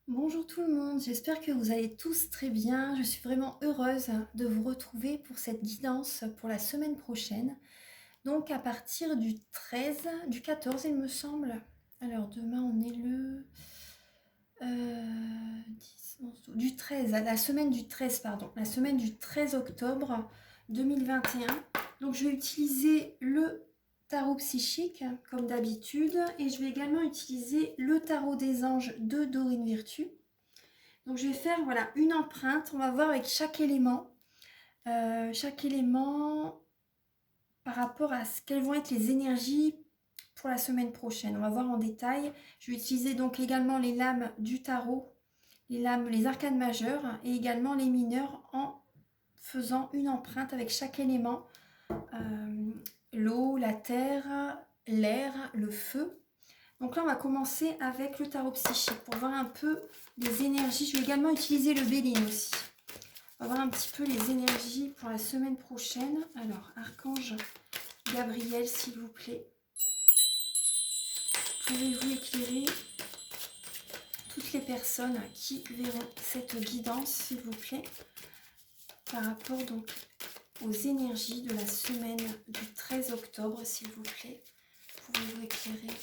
Bonjour tout le monde, j'espère que vous allez tous très bien. Je suis vraiment heureuse de vous retrouver pour cette guidance pour la semaine prochaine. Donc à partir du 13, du 14 il me semble. Alors demain on est le 10, 11, 12, du 13, la semaine du 13, pardon, la semaine du 13 octobre 2021. Donc je vais utiliser le tarot psychique comme d'habitude et je vais également utiliser le tarot des anges de Dorine Virtue. Donc je vais faire voilà, une empreinte, on va voir avec chaque élément par rapport à quelles vont être les énergies pour la semaine prochaine. On va voir en détail. Je vais utiliser donc également les lames du tarot, les arcanes majeures et également les mineurs en faisant une empreinte avec chaque élément. L'eau, la terre, l'air, le feu. Donc là, on va commencer avec le tarot psychique pour voir un peu les énergies. Je vais également utiliser le Béline aussi. On va voir un petit peu les énergies pour la semaine prochaine. Alors, Archange Gabriel, s'il vous plaît. Pouvez-vous éclairer toutes les personnes qui verront cette guidance, s'il vous plaît, par rapport donc aux énergies de la semaine du 13 octobre, s'il vous plaît. Pouvez-vous éclairer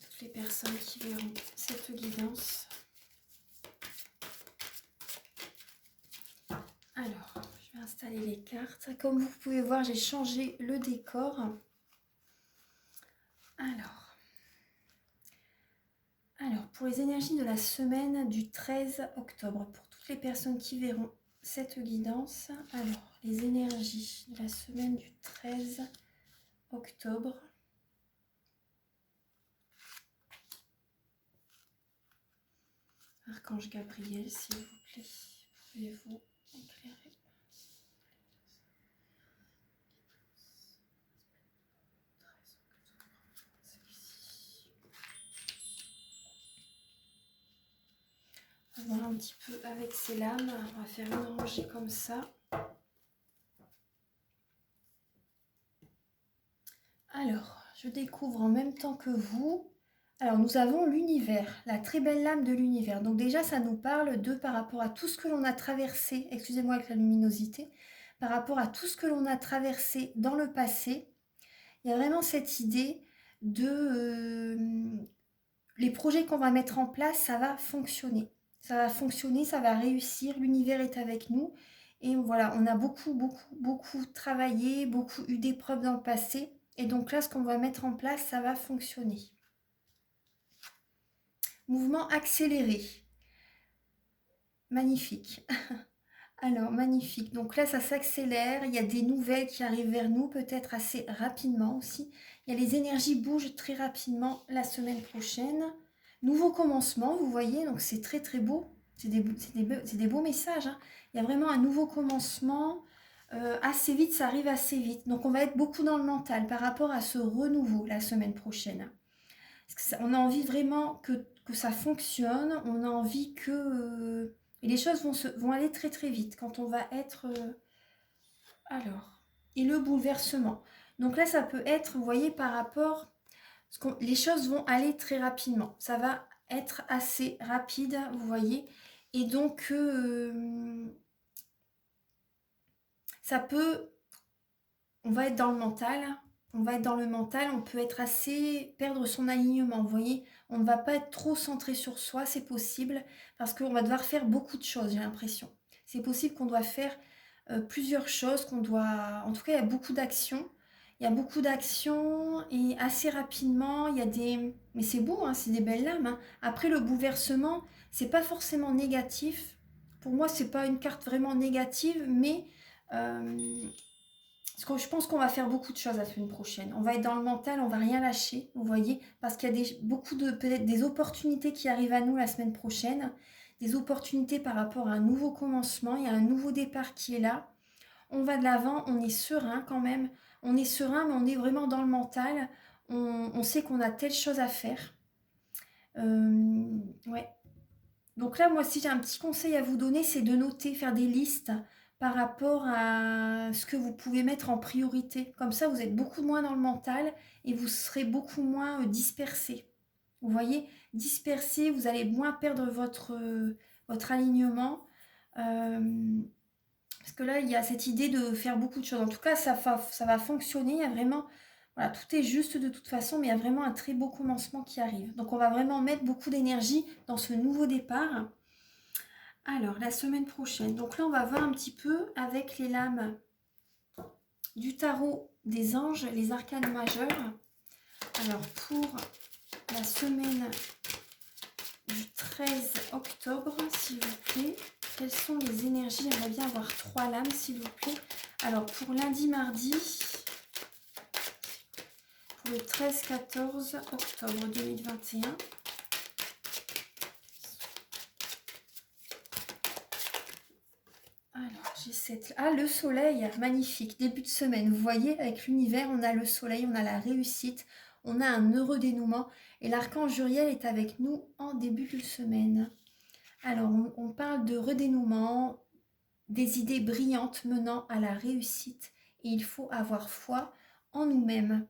toutes les personnes qui verront cette guidance? Alors, je vais installer les cartes. Comme vous pouvez voir, j'ai changé le décor. Alors, pour les énergies de la semaine du 13 octobre, pour toutes les personnes qui verront cette guidance, alors, les énergies de la semaine du 13 octobre. Archange Gabriel, s'il vous plaît, pouvez-vous éclairer? On va voir un petit peu avec ces lames. On va faire une rangée comme ça. Alors, je découvre en même temps que vous. Alors, nous avons l'univers, la très belle lame de l'univers. Donc déjà, ça nous parle de par rapport à tout ce que l'on a traversé, excusez-moi avec la luminosité, par rapport à tout ce que l'on a traversé dans le passé. Il y a vraiment cette idée de les projets qu'on va mettre en place, ça va fonctionner. Ça va fonctionner, ça va réussir, l'univers est avec nous. Et voilà, on a beaucoup travaillé, beaucoup eu d'épreuves dans le passé. Et donc là, ce qu'on va mettre en place, ça va fonctionner. Mouvement accéléré. Magnifique. Alors, magnifique. Donc là, ça s'accélère. Il y a des nouvelles qui arrivent vers nous, peut-être assez rapidement aussi. Il y a les énergies bougent très rapidement la semaine prochaine. Nouveau commencement, vous voyez, donc c'est très très beau. C'est des beaux messages, hein. Il y a vraiment un nouveau commencement. Assez vite, ça arrive assez vite. Donc on va être beaucoup dans le mental par rapport à ce renouveau la semaine prochaine. On a envie vraiment que ça fonctionne. On a envie que... et les choses vont aller très très vite quand on va être... alors, et le bouleversement. Donc là, ça peut être, vous voyez, par rapport... les choses vont aller très rapidement. Ça va être assez rapide, vous voyez. Et donc, ça peut... on va être dans le mental. On va être dans le mental, on peut être assez... perdre son alignement, vous voyez. On ne va pas être trop centré sur soi, c'est possible. Parce qu'on va devoir faire beaucoup de choses, j'ai l'impression. C'est possible qu'on doit faire plusieurs choses, qu'on doit... En tout cas, il y a beaucoup d'actions. Il y a beaucoup d'actions et assez rapidement, il y a des... Mais c'est beau, hein, c'est des belles lames, hein. Après, le bouleversement, c'est pas forcément négatif. Pour moi, c'est pas une carte vraiment négative, mais... parce que je pense qu'on va faire beaucoup de choses la semaine prochaine. On va être dans le mental, on va rien lâcher, vous voyez, parce qu'il y a beaucoup de peut-être des opportunités qui arrivent à nous la semaine prochaine, des opportunités par rapport à un nouveau commencement, il y a un nouveau départ qui est là. On va de l'avant, on est serein quand même, on est serein, mais on est vraiment dans le mental. On sait qu'on a telle chose à faire. Ouais. Donc là, moi, si j'ai un petit conseil à vous donner, c'est de noter, faire des listes par rapport à ce que vous pouvez mettre en priorité. Comme ça, vous êtes beaucoup moins dans le mental et vous serez beaucoup moins dispersé. Vous voyez, disperser, vous allez moins perdre votre alignement. Parce que là, il y a cette idée de faire beaucoup de choses. En tout cas, ça va fonctionner. Il y a vraiment, voilà, tout est juste de toute façon, mais il y a vraiment un très beau commencement qui arrive. Donc, on va vraiment mettre beaucoup d'énergie dans ce nouveau départ. Alors, la semaine prochaine. Donc là, on va voir un petit peu avec les lames du tarot des anges, les arcanes majeures. Alors, pour la semaine du 13 octobre, s'il vous plaît, quelles sont les énergies? J'aimerais bien avoir 3 lames, s'il vous plaît. Alors, pour lundi, mardi, pour le 13-14 octobre 2021. Alors, j'ai cette... Ah, le soleil, magnifique, début de semaine. Vous voyez, avec l'univers, on a le soleil, on a la réussite, on a un heureux dénouement. Et l'archange Uriel est avec nous en début de semaine. Alors, on parle de redénouement, des idées brillantes menant à la réussite. Et il faut avoir foi en nous-mêmes.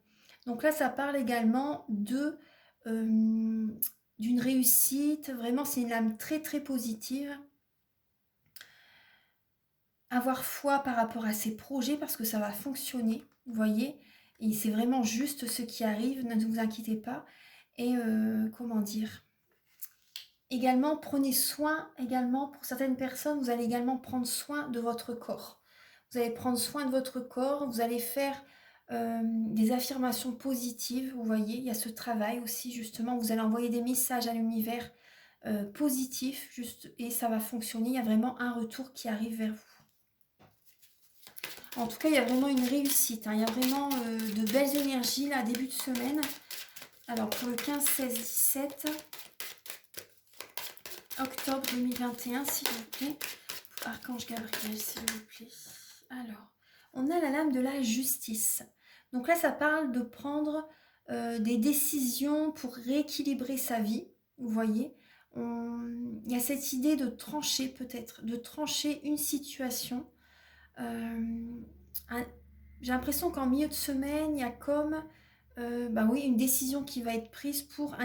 Donc là, ça parle également d'une réussite. Vraiment, c'est une âme très, très positive. Avoir foi par rapport à ses projets parce que ça va fonctionner, vous voyez. Et c'est vraiment juste ce qui arrive, ne vous inquiétez pas. Et comment dire, également, prenez soin, également, pour certaines personnes, vous allez également prendre soin de votre corps. Vous allez prendre soin de votre corps, vous allez faire des affirmations positives, vous voyez. Il y a ce travail aussi, justement, vous allez envoyer des messages à l'univers positifs, et ça va fonctionner. Il y a vraiment un retour qui arrive vers vous. En tout cas, il y a vraiment une réussite. Il y a vraiment de belles énergies, là, début de semaine. Alors, pour le 15, 16, 17 octobre 2021, s'il vous plaît. Archange Gabriel, s'il vous plaît. Alors, on a la lame de la justice. Donc là, ça parle de prendre des décisions pour rééquilibrer sa vie. Vous voyez, il y a cette idée de trancher peut-être, de trancher une situation. J'ai l'impression qu'en milieu de semaine, il y a comme oui, une décision qui va être prise pour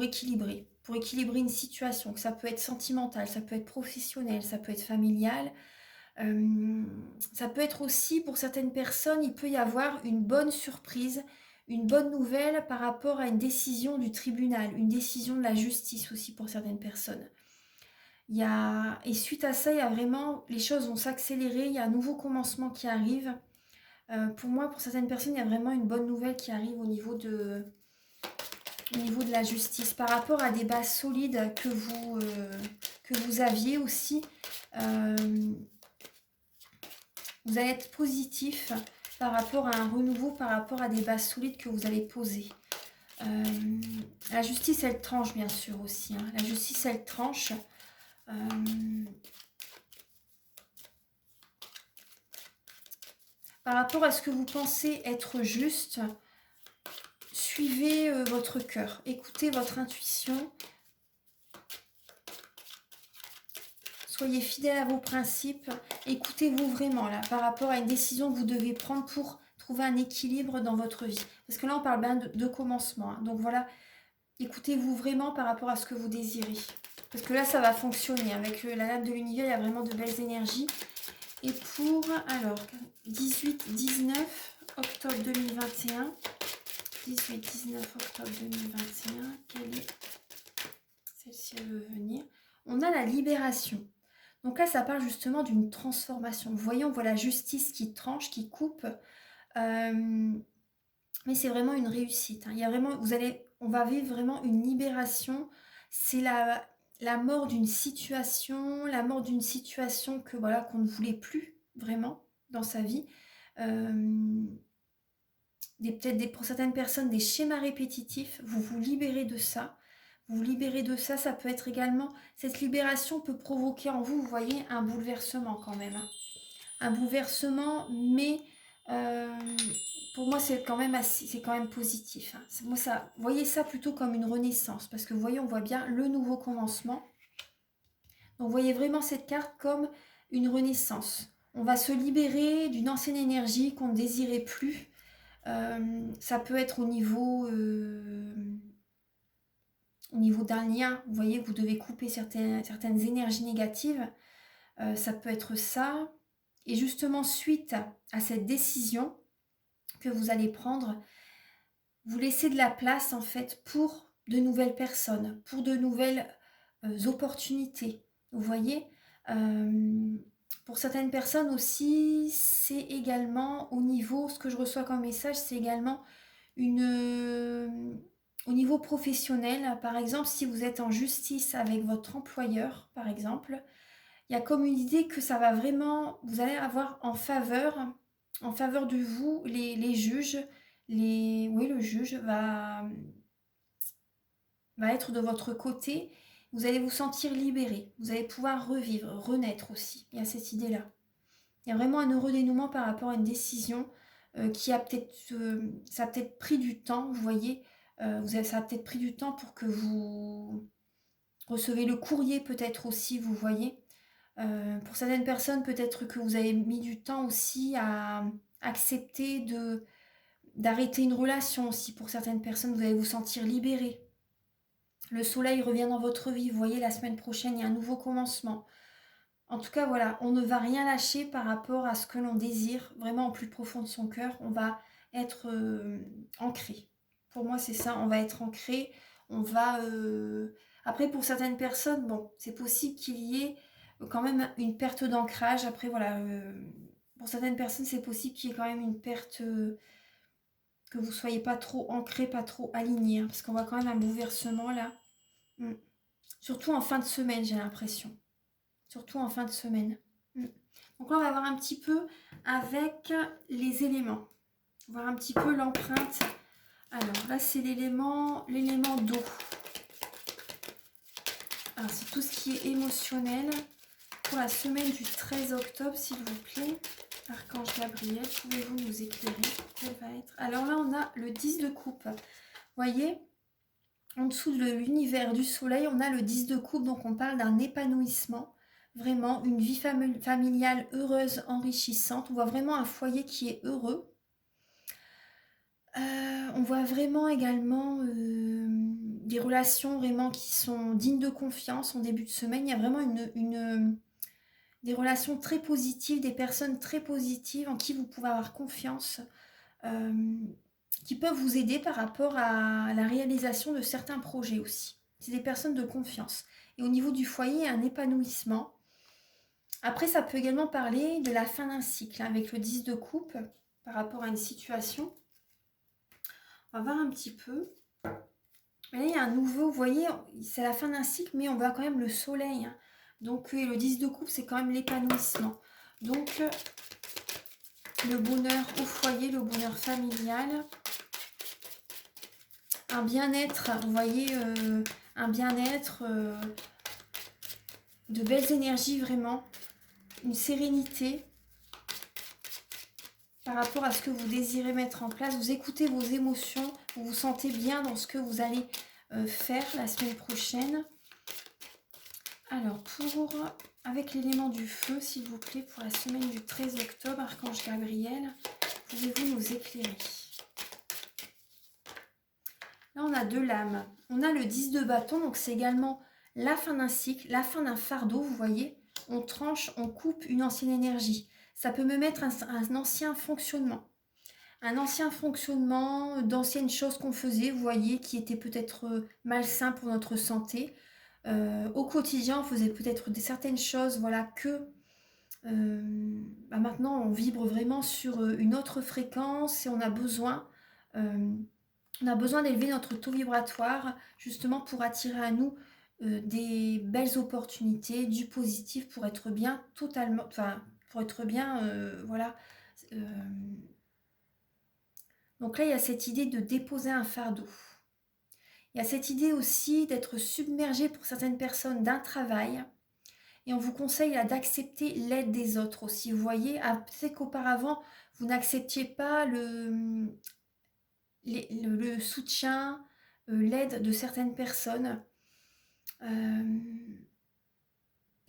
équilibrer une situation. Que ça peut être sentimental, ça peut être professionnel, ça peut être familial. Ça peut être aussi, pour certaines personnes, il peut y avoir une bonne surprise, une bonne nouvelle par rapport à une décision du tribunal, une décision de la justice aussi pour certaines personnes. Et suite à ça, il y a vraiment, les choses vont s'accélérer, il y a un nouveau commencement qui arrive. Pour moi, pour certaines personnes, il y a vraiment une bonne nouvelle qui arrive au niveau de la justice. Par rapport à des bases solides que vous aviez aussi, vous allez être positif par rapport à un renouveau, par rapport à des bases solides que vous allez poser. La justice, elle tranche bien sûr aussi. La justice, elle tranche. Par rapport à ce que vous pensez être juste, suivez votre cœur, écoutez votre intuition, soyez fidèle à vos principes, écoutez-vous vraiment là par rapport à une décision que vous devez prendre pour trouver un équilibre dans votre vie. Parce que là, on parle bien de commencement. Donc voilà, écoutez-vous vraiment par rapport à ce que vous désirez. Parce que là, ça va fonctionner. Avec la lame de l'univers, il y a vraiment de belles énergies. Et pour, alors, 18-19 octobre 2021, 18-19 octobre 2021, quelle est celle-ci? Elle veut venir. On a la libération. Donc là, ça parle justement d'une transformation. Vous voyez, on voit la justice qui tranche, qui coupe. Mais c'est vraiment une réussite. Il y a vraiment, on va vivre vraiment une libération. C'est la mort d'une situation, que voilà, qu'on ne voulait plus vraiment dans sa vie. Pour certaines personnes, des schémas répétitifs. Vous vous libérez de ça. Ça peut être également, cette libération peut provoquer en vous, vous voyez, un bouleversement quand même. Un bouleversement, mais pour moi, c'est quand même positif. Moi, voyez ça plutôt comme une renaissance, parce que vous voyez, on voit bien le nouveau commencement. Donc, vous voyez vraiment cette carte comme une renaissance. On va se libérer d'une ancienne énergie qu'on ne désirait plus. Ça peut être au niveau au niveau d'un lien, vous voyez, vous devez couper certaines énergies négatives. Ça peut être ça. Et justement, suite à cette décision que vous allez prendre, vous laissez de la place en fait pour de nouvelles personnes, pour de nouvelles opportunités. Vous voyez, pour certaines personnes aussi, c'est également au niveau, ce que je reçois comme message, c'est également au niveau professionnel. Par exemple, si vous êtes en justice avec votre employeur, par exemple, il y a comme une idée que ça va vraiment, vous allez avoir en faveur de vous, les juges, oui, le juge va être de votre côté. Vous allez vous sentir libéré. Vous allez pouvoir revivre, renaître aussi. Il y a cette idée-là. Il y a vraiment un heureux dénouement par rapport à une décision qui a peut-être, ça a peut-être pris du temps, vous voyez. Ça a peut-être pris du temps pour que vous recevez le courrier peut-être aussi, vous voyez. Pour certaines personnes, peut-être que vous avez mis du temps aussi à accepter d'arrêter une relation aussi. Pour certaines personnes, vous allez vous sentir libéré. Le soleil revient dans votre vie. Vous voyez, la semaine prochaine, il y a un nouveau commencement. En tout cas, voilà, on ne va rien lâcher par rapport à ce que l'on désire, vraiment au plus profond de son cœur. On va être ancré. Pour moi, c'est ça, on va être ancré. On va... Après, pour certaines personnes, bon, c'est possible qu'il y ait quand même une perte d'ancrage. Après, voilà, pour certaines personnes, c'est possible qu'il y ait quand même une perte... que vous ne soyez pas trop ancré, pas trop aligné. Hein, parce qu'on voit quand même un bouleversement là. Mm. Surtout en fin de semaine, j'ai l'impression. Surtout en fin de semaine. Mm. Donc là, on va voir un petit peu avec les éléments. Voir un petit peu l'empreinte. Alors là, c'est l'élément d'eau. Alors, c'est tout ce qui est émotionnel. Pour la semaine du 13 octobre, s'il vous plaît. Archange Gabriel, pouvez-vous nous éclairer? Quel va être? Alors là, on a le 10 de coupe. Vous voyez, en dessous de l'univers du soleil, on a le 10 de coupe. Donc, on parle d'un épanouissement. Vraiment, une vie familiale heureuse, enrichissante. On voit vraiment un foyer qui est heureux. On voit vraiment également des relations vraiment qui sont dignes de confiance en début de semaine. Il y a vraiment des relations très positives, des personnes très positives en qui vous pouvez avoir confiance, qui peuvent vous aider par rapport à la réalisation de certains projets aussi. C'est des personnes de confiance. Et au niveau du foyer, il y a un épanouissement. Après, ça peut également parler de la fin d'un cycle, hein, avec le 10 de coupe, par rapport à une situation. On va voir un petit peu. Et là, il y a un nouveau, vous voyez, c'est la fin d'un cycle, mais on voit quand même le soleil. Hein. Donc, le 10 de coupe, c'est quand même l'épanouissement. Donc, le bonheur au foyer, le bonheur familial. Un bien-être, vous voyez, un bien-être, de belles énergies vraiment. Une sérénité par rapport à ce que vous désirez mettre en place. Vous écoutez vos émotions, vous vous sentez bien dans ce que vous allez faire la semaine prochaine. Alors, avec l'élément du feu, s'il vous plaît, pour la semaine du 13 octobre, Archange Gabriel, pouvez-vous nous éclairer? Là, on a deux lames. On a le 10 de bâton, donc c'est également la fin d'un cycle, la fin d'un fardeau, vous voyez. On tranche, on coupe une ancienne énergie. Ça peut me mettre un ancien fonctionnement. Un ancien fonctionnement d'anciennes choses qu'on faisait, vous voyez, qui étaient peut-être malsains pour notre santé. Au quotidien, on faisait peut-être certaines choses, voilà, que maintenant on vibre vraiment sur une autre fréquence et on a besoin d'élever notre taux vibratoire justement pour attirer à nous des belles opportunités, du positif pour être bien totalement, enfin pour être bien, voilà. Donc là, il y a cette idée de déposer un fardeau. Il y a cette idée aussi d'être submergé pour certaines personnes d'un travail. Et on vous conseille d'accepter l'aide des autres aussi. Vous voyez, peut-être qu'auparavant, vous n'acceptiez pas le soutien, l'aide de certaines personnes. Il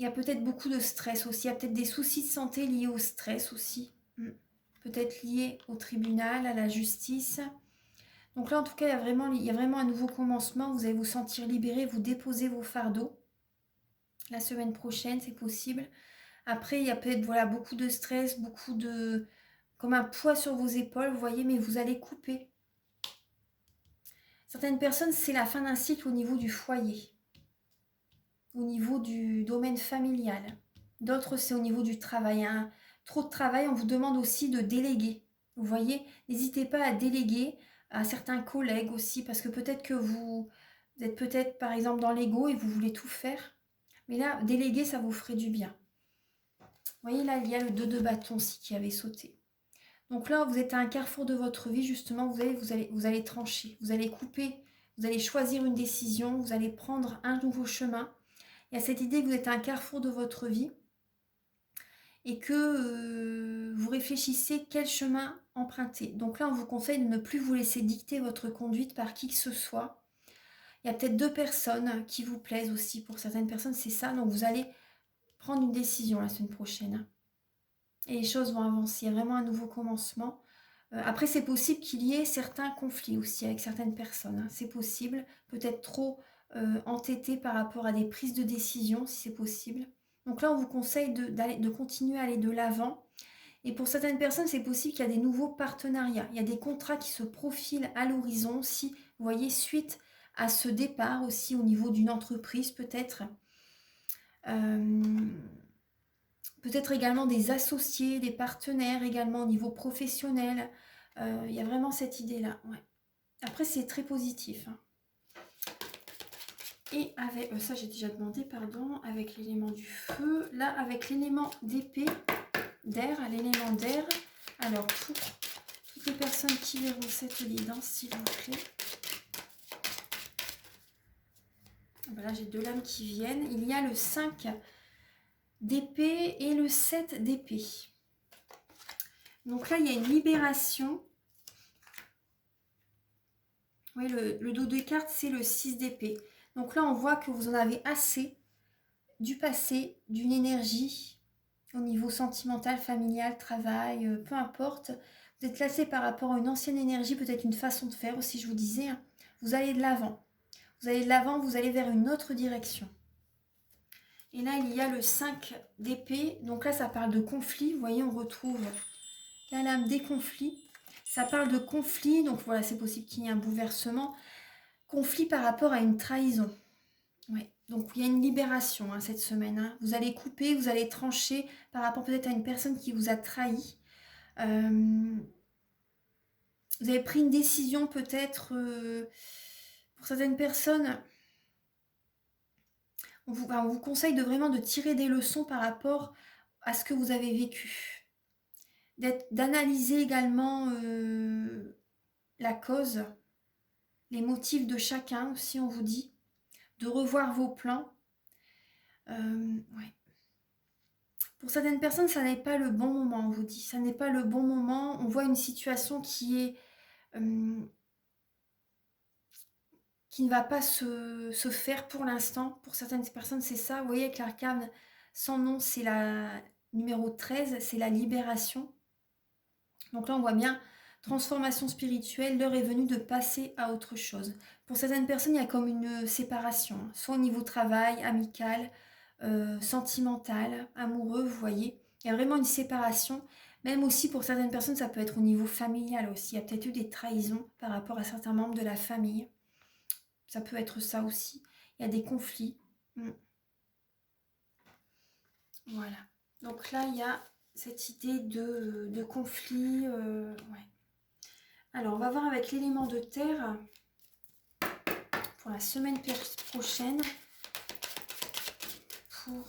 y a peut-être beaucoup de stress aussi. Il y a peut-être des soucis de santé liés au stress aussi. Peut-être liés au tribunal, à la justice. Donc là, en tout cas, il y a vraiment un nouveau commencement. Vous allez vous sentir libéré, vous déposez vos fardeaux. La semaine prochaine, c'est possible. Après, il y a peut-être voilà, beaucoup de stress, beaucoup de... comme un poids sur vos épaules, vous voyez, mais vous allez couper. Certaines personnes, c'est la fin d'un cycle au niveau du foyer, au niveau du domaine familial. D'autres, c'est au niveau du travail. Hein. Trop de travail, on vous demande aussi de déléguer. Vous voyez, n'hésitez pas à déléguer à certains collègues aussi, parce que peut-être que vous êtes peut-être par exemple dans l'ego et vous voulez tout faire. Mais là, déléguer, ça vous ferait du bien. Vous voyez, là, il y a le 2 de bâton aussi qui avait sauté. Donc là, vous êtes à un carrefour de votre vie, justement, vous allez trancher, vous allez couper, vous allez choisir une décision, vous allez prendre un nouveau chemin. Il y a cette idée que vous êtes à un carrefour de votre vie et que vous réfléchissez quel chemin emprunter. Donc là, on vous conseille de ne plus vous laisser dicter votre conduite par qui que ce soit. Il y a peut-être 2 personnes qui vous plaisent aussi. Pour certaines personnes, c'est ça. Donc vous allez prendre une décision la semaine prochaine. Et les choses vont avancer. Il y a vraiment un nouveau commencement. Après, c'est possible qu'il y ait certains conflits aussi avec certaines personnes. Hein. C'est possible. Peut-être trop entêté par rapport à des prises de décision, si c'est possible. Donc là, on vous conseille de continuer à aller de l'avant. Et pour certaines personnes, c'est possible qu'il y a des nouveaux partenariats. Il y a des contrats qui se profilent à l'horizon. Si vous voyez, suite à ce départ aussi au niveau d'une entreprise, peut-être. Peut-être également des associés, des partenaires également au niveau professionnel. Il y a vraiment cette idée-là. Ouais. Après, c'est très positif. Hein. Et avec, ça j'ai déjà demandé, pardon, avec l'élément du feu. Là, avec l'élément d'épée, d'air, l'élément d'air. Alors, pour toutes les personnes qui verront cette guidance, s'il vous plaît. Voilà, j'ai 2 lames qui viennent. Il y a le 5 d'épée et le 7 d'épée. Donc là, il y a une libération. Oui, le dos de cartes, c'est le 6 d'épée. Donc là, on voit que vous en avez assez du passé, d'une énergie au niveau sentimental, familial, travail, peu importe. Vous êtes lassé par rapport à une ancienne énergie, peut-être une façon de faire aussi, je vous disais. Hein. Vous allez de l'avant. Vous allez de l'avant, vous allez vers une autre direction. Et là, il y a le 5 d'épée. Donc là, ça parle de conflit. Vous voyez, on retrouve la lame des conflits. Ça parle de conflit. Donc voilà, c'est possible qu'il y ait un bouleversement. Conflit par rapport à une trahison. Ouais. Donc il y a une libération hein, cette semaine. Hein. Vous allez couper, vous allez trancher par rapport peut-être à une personne qui vous a trahi. Vous avez pris une décision peut-être pour certaines personnes. On vous conseille de vraiment de tirer des leçons par rapport à ce que vous avez vécu. D'analyser également la cause, les motifs de chacun aussi, on vous dit. De revoir vos plans. Ouais. Pour certaines personnes, ça n'est pas le bon moment, on vous dit. Ça n'est pas le bon moment. On voit une situation qui ne va pas se faire pour l'instant. Pour certaines personnes, c'est ça. Vous voyez, avec l'arcane sans nom, c'est la numéro 13, c'est la libération. Donc là, on voit bien transformation spirituelle. L'heure est venue de passer à autre chose. Pour certaines personnes, il y a comme une séparation, hein, soit au niveau travail, amical, sentimental, amoureux, vous voyez. Il y a vraiment une séparation. Même aussi pour certaines personnes, ça peut être au niveau familial aussi. Il y a peut-être eu des trahisons par rapport à certains membres de la famille. Ça peut être ça aussi. Il y a des conflits. Voilà. Donc là, il y a cette idée de conflit. Ouais. Alors, on va voir avec l'élément de terre pour la semaine prochaine. Pour...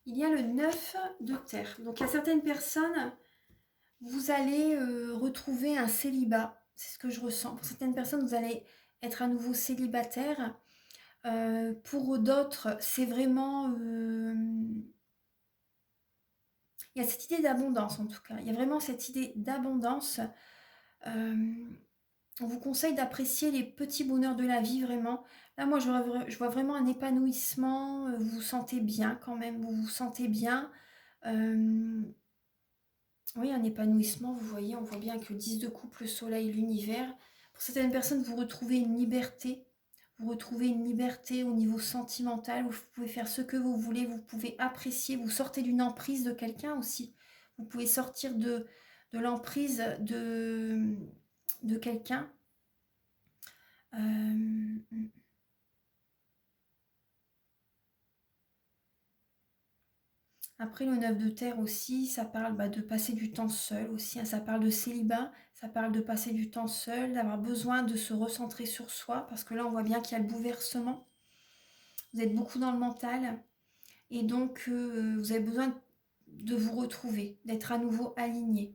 Il y a le 9 de terre. Donc, il y a certaines personnes, vous allez retrouver un célibat. C'est ce que je ressens. Pour certaines personnes, vous allez être à nouveau célibataire. Pour d'autres, c'est vraiment... il y a cette idée d'abondance, en tout cas. Il y a vraiment cette idée d'abondance. On vous conseille d'apprécier les petits bonheurs de la vie, vraiment. Là, moi, je vois vraiment un épanouissement. Vous vous sentez bien quand même, vous vous sentez bien. Euh, oui, un épanouissement, vous voyez, on voit bien que le 10 de coupe, le soleil, l'univers. Pour certaines personnes, vous retrouvez une liberté. Vous retrouvez une liberté au niveau sentimental. Vous pouvez faire ce que vous voulez. Vous pouvez apprécier. Vous sortez d'une emprise de quelqu'un aussi. Vous pouvez sortir de l'emprise de quelqu'un. Euh, Après, le 9 de terre aussi, ça parle de passer du temps seul aussi, hein. Ça parle de célibat, ça parle de passer du temps seul, d'avoir besoin de se recentrer sur soi, parce que là, on voit bien qu'il y a le bouleversement. Vous êtes beaucoup dans le mental, et donc vous avez besoin de vous retrouver, d'être à nouveau aligné.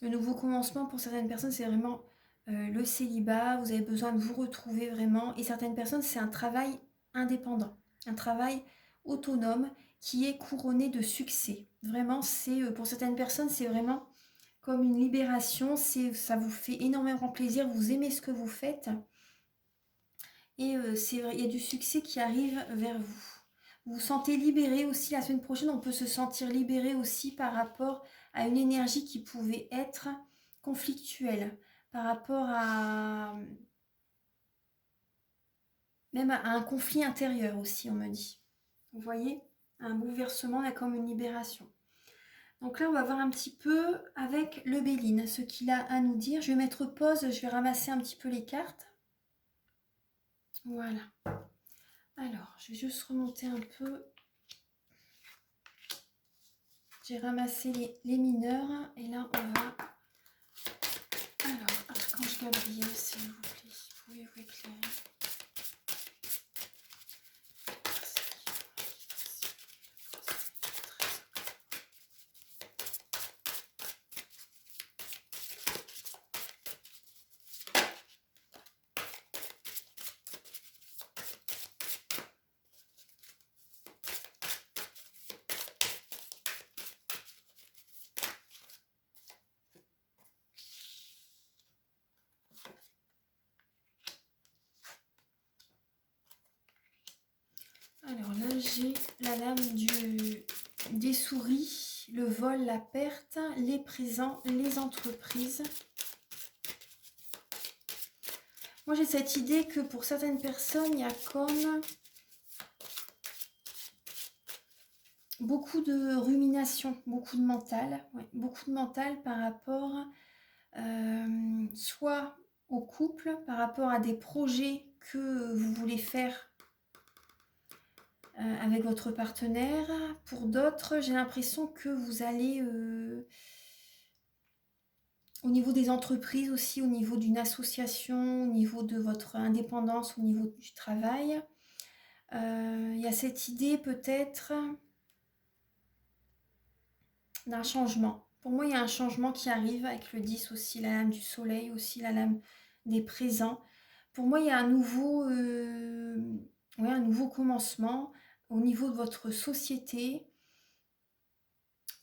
Le nouveau commencement, pour certaines personnes, c'est vraiment le célibat. Vous avez besoin de vous retrouver vraiment. Et certaines personnes, c'est un travail indépendant, un travail autonome qui est couronné de succès. Vraiment, c'est pour certaines personnes, c'est vraiment comme une libération. Ça vous fait énormément plaisir. Vous aimez ce que vous faites. Et il y a du succès qui arrive vers vous. Vous vous sentez libéré aussi. La semaine prochaine, on peut se sentir libéré aussi par rapport à une énergie qui pouvait être conflictuelle, par rapport à même à un conflit intérieur aussi, on me dit. Vous voyez, un bouleversement, là, comme une libération. Donc là, on va voir un petit peu avec le Béline, ce qu'il a à nous dire. Je vais mettre pause, je vais ramasser un petit peu les cartes. Voilà. Alors, je vais juste remonter un peu. J'ai ramassé les mineurs et là on va... Alors, Archange Gabriel, s'il vous plaît, pouvez-vous éclairer? Alors là, j'ai la lame des souris, le vol, la perte, les présents, les entreprises. Moi, j'ai cette idée que pour certaines personnes, il y a comme beaucoup de rumination, beaucoup de mental, ouais, beaucoup de mental par rapport soit au couple, par rapport à des projets que vous voulez faire avec votre partenaire. Pour d'autres, j'ai l'impression que vous allez, au niveau des entreprises aussi, au niveau d'une association, au niveau de votre indépendance, au niveau du travail, il y a cette idée peut-être d'un changement. Pour moi, il y a un changement qui arrive avec le 10 aussi, la lame du soleil, aussi la lame des présents. Pour moi, il y a un nouveau commencement au niveau de votre société.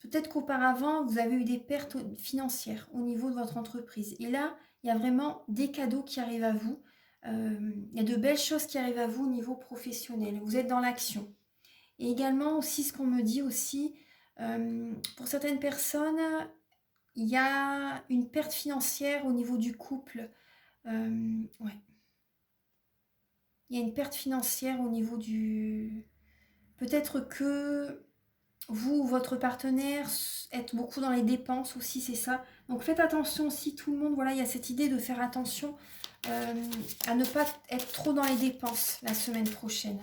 Peut-être qu'auparavant, vous avez eu des pertes financières au niveau de votre entreprise. Et là, il y a vraiment des cadeaux qui arrivent à vous. Il y a de belles choses qui arrivent à vous au niveau professionnel. Vous êtes dans l'action. Et également aussi, ce qu'on me dit aussi, pour certaines personnes, il y a une perte financière au niveau du couple. Ouais. Il y a une perte financière au niveau du... Peut-être que vous ou votre partenaire êtes beaucoup dans les dépenses aussi, c'est ça. Donc faites attention aussi, tout le monde, voilà, il y a cette idée de faire attention à ne pas être trop dans les dépenses la semaine prochaine.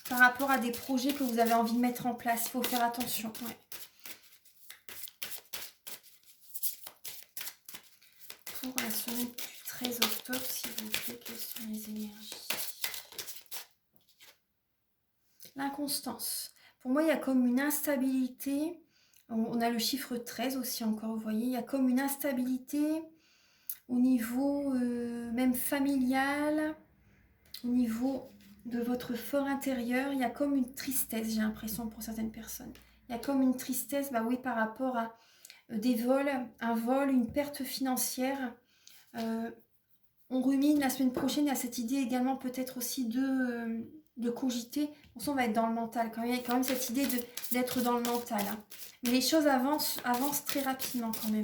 Par rapport à des projets que vous avez envie de mettre en place, il faut faire attention. Ouais. Pour la semaine du 13 octobre, s'il vous plaît, quelles sont les énergies? L'inconstance. Pour moi, il y a comme une instabilité. On a le chiffre 13 aussi encore, vous voyez. Il y a comme une instabilité au niveau même familial, au niveau de votre fort intérieur. Il y a comme une tristesse, j'ai l'impression, pour certaines personnes. Il y a comme une tristesse, oui, par rapport à des vols, un vol, une perte financière. On rumine la semaine prochaine, il y a cette idée également peut-être aussi de cogiter. Pour ça, on va être dans le mental. Il y a quand même cette idée d'être dans le mental. Hein. Mais les choses avancent très rapidement quand même.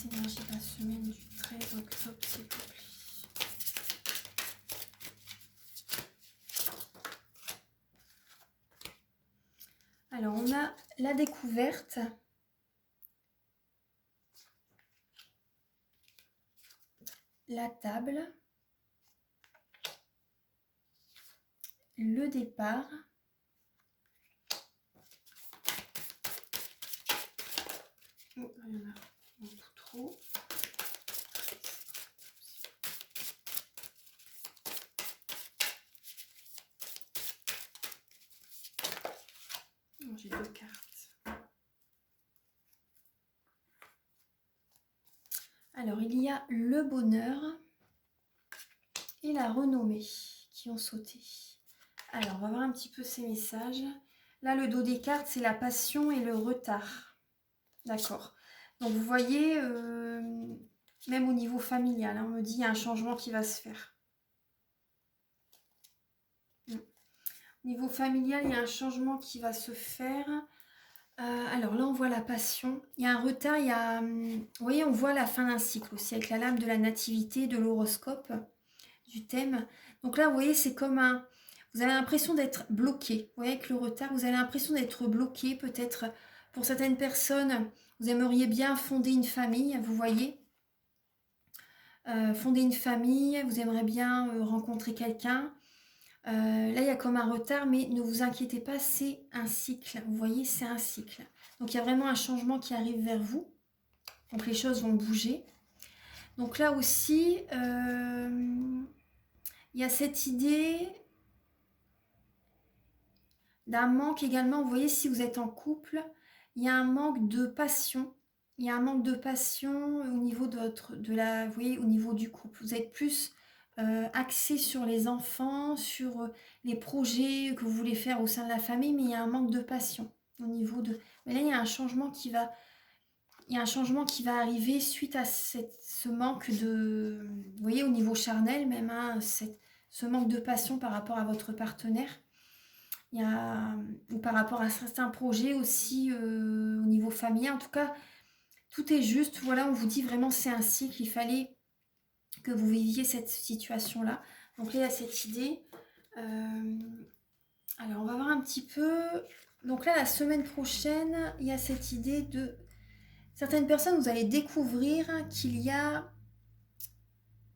Les énergies de la semaine du 13 octobre, s'il vous plaît. Alors, on a la découverte. La table. Le départ. Oh, il y en a beaucoup trop. J'ai 2 cartes. Alors, il y a le bonheur et la renommée qui ont sauté. Alors, on va voir un petit peu ces messages. Là, le dos des cartes, c'est la passion et le retard. D'accord. Donc, vous voyez, même au niveau familial, hein, on me dit qu'il y a un changement qui va se faire. Au niveau familial, il y a un changement qui va se faire. Alors là, on voit la passion. Il y a un retard, vous voyez, on voit la fin d'un cycle aussi, avec la lame de la nativité, de l'horoscope, du thème. Donc là, vous voyez, c'est comme vous avez l'impression d'être bloqué. Vous voyez, avec le retard, vous avez l'impression d'être bloqué. Peut-être, pour certaines personnes, vous aimeriez bien fonder une famille, vous voyez. Fonder une famille, vous aimeriez bien rencontrer quelqu'un. Là, il y a comme un retard, mais ne vous inquiétez pas, c'est un cycle. Vous voyez, c'est un cycle. Donc, il y a vraiment un changement qui arrive vers vous. Donc, les choses vont bouger. Donc là aussi, il y a cette idée d'un manque également. Vous voyez, si vous êtes en couple, il y a un manque de passion. Il y a un manque de passion au niveau vous voyez, au niveau du couple. Vous êtes plus axé sur les enfants, sur les projets que vous voulez faire au sein de la famille, mais il y a un manque de passion au niveau de. Mais là, il y a un changement qui va. Il y a un changement qui va arriver suite à ce manque de. Vous voyez, au niveau charnel, même, hein, ce manque de passion par rapport à votre partenaire. Il y a, ou par rapport à certains projets aussi au niveau familial. En tout cas, tout est juste. Voilà, on vous dit vraiment c'est un cycle. Il fallait que vous viviez cette situation-là. Donc là, il y a cette idée. Alors, on va voir un petit peu. Donc là, la semaine prochaine, il y a cette idée de... Certaines personnes, vous allez découvrir qu'il y a...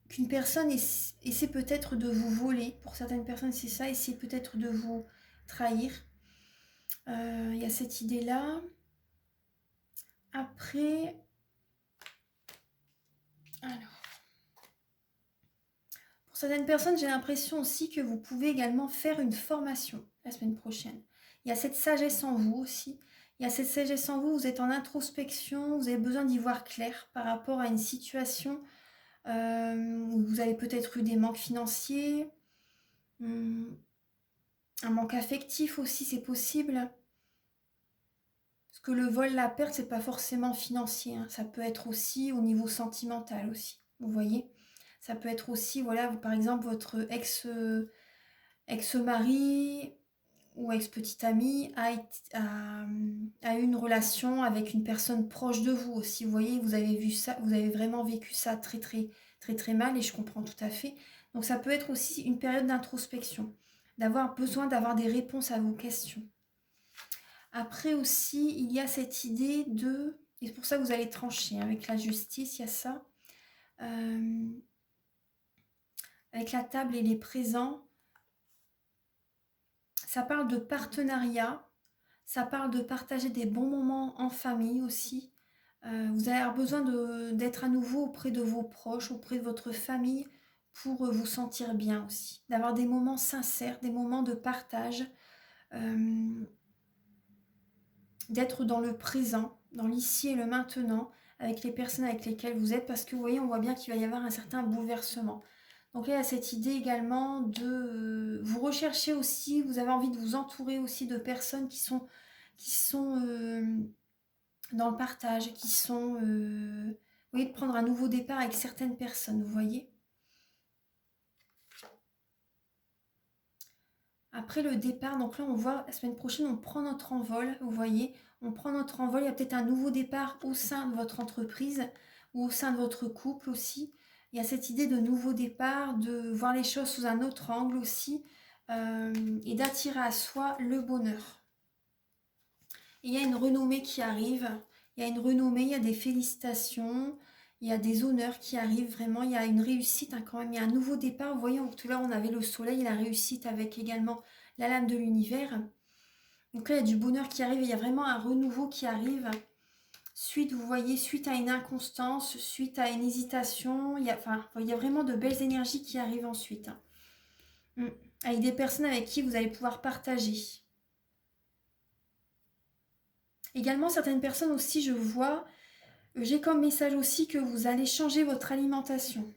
qu'une personne essaie peut-être de vous voler. Pour certaines personnes, c'est ça, essaie peut-être de vous trahir. Il y a cette idée-là. Après... Alors... Pour certaines personnes, j'ai l'impression aussi que vous pouvez également faire une formation la semaine prochaine. Il y a cette sagesse en vous aussi. Il y a cette sagesse en vous, vous êtes en introspection, vous avez besoin d'y voir clair par rapport à une situation où vous avez peut-être eu des manques financiers, un manque affectif aussi, c'est possible. Parce que le vol, la perte, c'est pas forcément financier, hein. Ça peut être aussi au niveau sentimental aussi, vous voyez. Ça peut être aussi, voilà, par exemple, votre ex-mari ou ex-petite amie a eu une relation avec une personne proche de vous aussi. Vous voyez, vous avez vu ça, vous avez vraiment vécu ça très très très très mal et je comprends tout à fait. Donc ça peut être aussi une période d'introspection, d'avoir besoin d'avoir des réponses à vos questions. Après aussi, il y a cette idée de, et c'est pour ça que vous allez trancher avec la justice, il y a ça. Avec la table et les présents, ça parle de partenariat, ça parle de partager des bons moments en famille aussi. Vous allez avoir besoin d'être à nouveau auprès de vos proches, auprès de votre famille pour vous sentir bien aussi. D'avoir des moments sincères, des moments de partage, d'être dans le présent, dans l'ici et le maintenant, avec les personnes avec lesquelles vous êtes, parce que vous voyez, on voit bien qu'il va y avoir un certain bouleversement. Donc là, il y a cette idée également de vous rechercher aussi, vous avez envie de vous entourer aussi de personnes qui sont dans le partage, qui sont, oui, de prendre un nouveau départ avec certaines personnes, vous voyez. Après le départ, donc là on voit, la semaine prochaine, on prend notre envol, vous voyez, on prend notre envol, il y a peut-être un nouveau départ au sein de votre entreprise ou au sein de votre couple aussi. Il y a cette idée de nouveau départ, de voir les choses sous un autre angle aussi, et d'attirer à soi le bonheur. Et il y a une renommée qui arrive, il y a une renommée, il y a des félicitations, il y a des honneurs qui arrivent vraiment, il y a une réussite quand même, il y a un nouveau départ. Vous voyez, tout à l'heure on avait le soleil et la réussite avec également la lame de l'univers. Donc là il y a du bonheur qui arrive, il y a vraiment un renouveau qui arrive. Suite, vous voyez, suite à une inconstance, suite à une hésitation, il y a vraiment de belles énergies qui arrivent ensuite. Avec des personnes avec qui vous allez pouvoir partager. Également, certaines personnes aussi, je vois, j'ai comme message aussi que vous allez changer votre alimentation.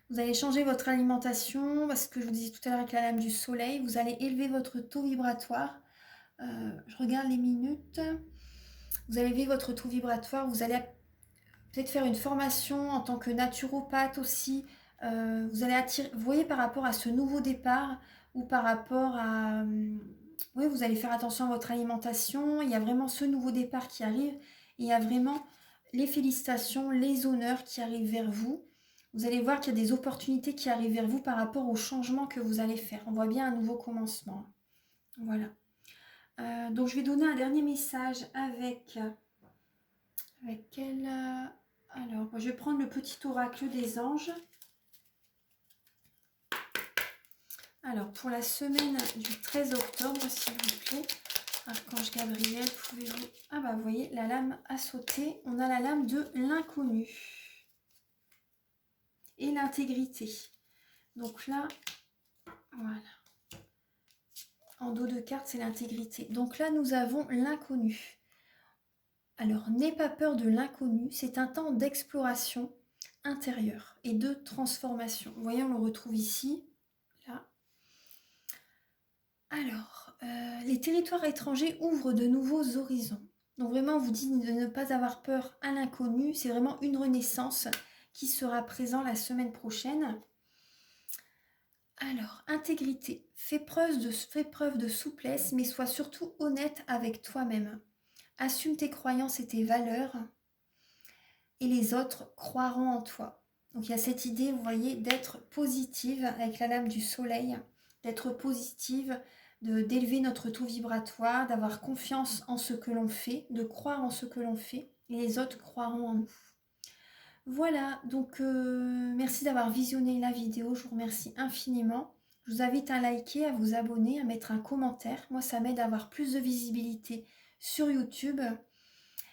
Vous allez changer votre alimentation, parce que je vous disais tout à l'heure avec la lame du soleil, vous allez élever votre taux vibratoire. Je regarde les minutes. Vous allez élever votre taux vibratoire, vous allez peut-être faire une formation en tant que naturopathe aussi. Vous allez attirer, vous voyez, par rapport à ce nouveau départ ou par rapport à... oui, vous allez faire attention à votre alimentation. Il y a vraiment ce nouveau départ qui arrive. Il y a vraiment les félicitations, les honneurs qui arrivent vers vous. Vous allez voir qu'il y a des opportunités qui arrivent vers vous par rapport au changement que vous allez faire. On voit bien un nouveau commencement. Voilà. Donc je vais donner un dernier message avec quel... alors, je vais prendre le petit oracle des anges. Alors, pour la semaine du 13 octobre, s'il vous plaît, Archange Gabriel, pouvez-vous... Ah bah, vous voyez, la lame a sauté. On a la lame de l'inconnu. Et l'intégrité. Donc là, voilà. En dos de carte, c'est l'intégrité. Donc là, nous avons l'inconnu. Alors, n'aie pas peur de l'inconnu. C'est un temps d'exploration intérieure et de transformation. Vous voyez, on le retrouve ici. Là. Alors, les territoires étrangers ouvrent de nouveaux horizons. Donc vraiment, on vous dit de ne pas avoir peur à l'inconnu. C'est vraiment une renaissance qui sera présente la semaine prochaine. Alors, intégrité. Fais preuve de souplesse, mais sois surtout honnête avec toi-même. Assume tes croyances et tes valeurs, et les autres croiront en toi. Donc il y a cette idée, vous voyez, d'être positive avec la lame du soleil, d'être positive, d'élever notre taux vibratoire, d'avoir confiance en ce que l'on fait, de croire en ce que l'on fait, et les autres croiront en nous. Voilà, donc merci d'avoir visionné la vidéo, je vous remercie infiniment. Je vous invite à liker, à vous abonner, à mettre un commentaire. Moi, ça m'aide à avoir plus de visibilité sur YouTube.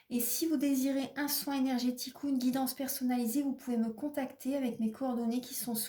Et si vous désirez un soin énergétique ou une guidance personnalisée, vous pouvez me contacter avec mes coordonnées qui sont sous